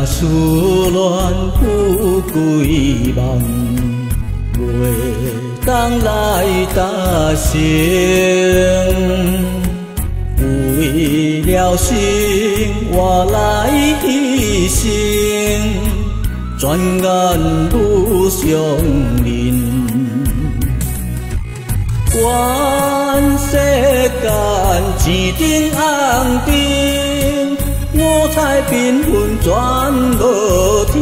思恋富贵梦，袂当来达成。为了生，我来牺牲，转眼不相认。愿世间钱顶红顶，五彩缤纷转无停。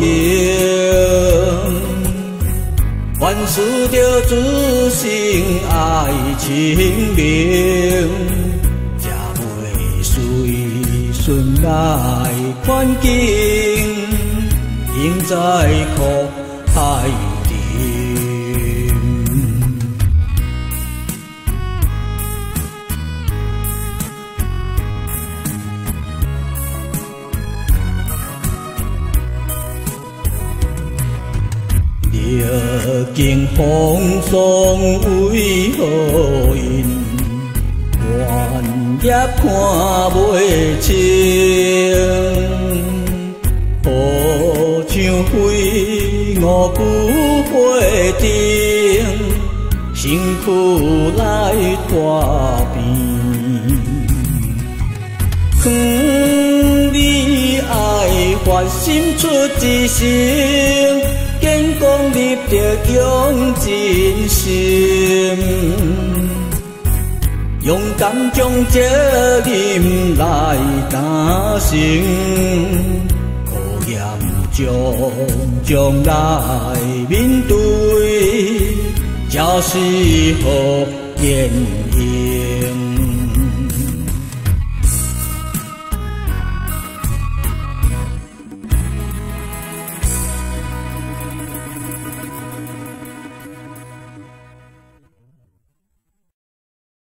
愿输着自信爱情名，才袂随顺爱环境，永在苦海中。历经风霜为何因，愿也看袂清。好像飞五句花灯，辛苦来拖边。劝你爱发心出一声，坚强立着用真心，勇敢将责任来担成，考验将来面对，才是好原因。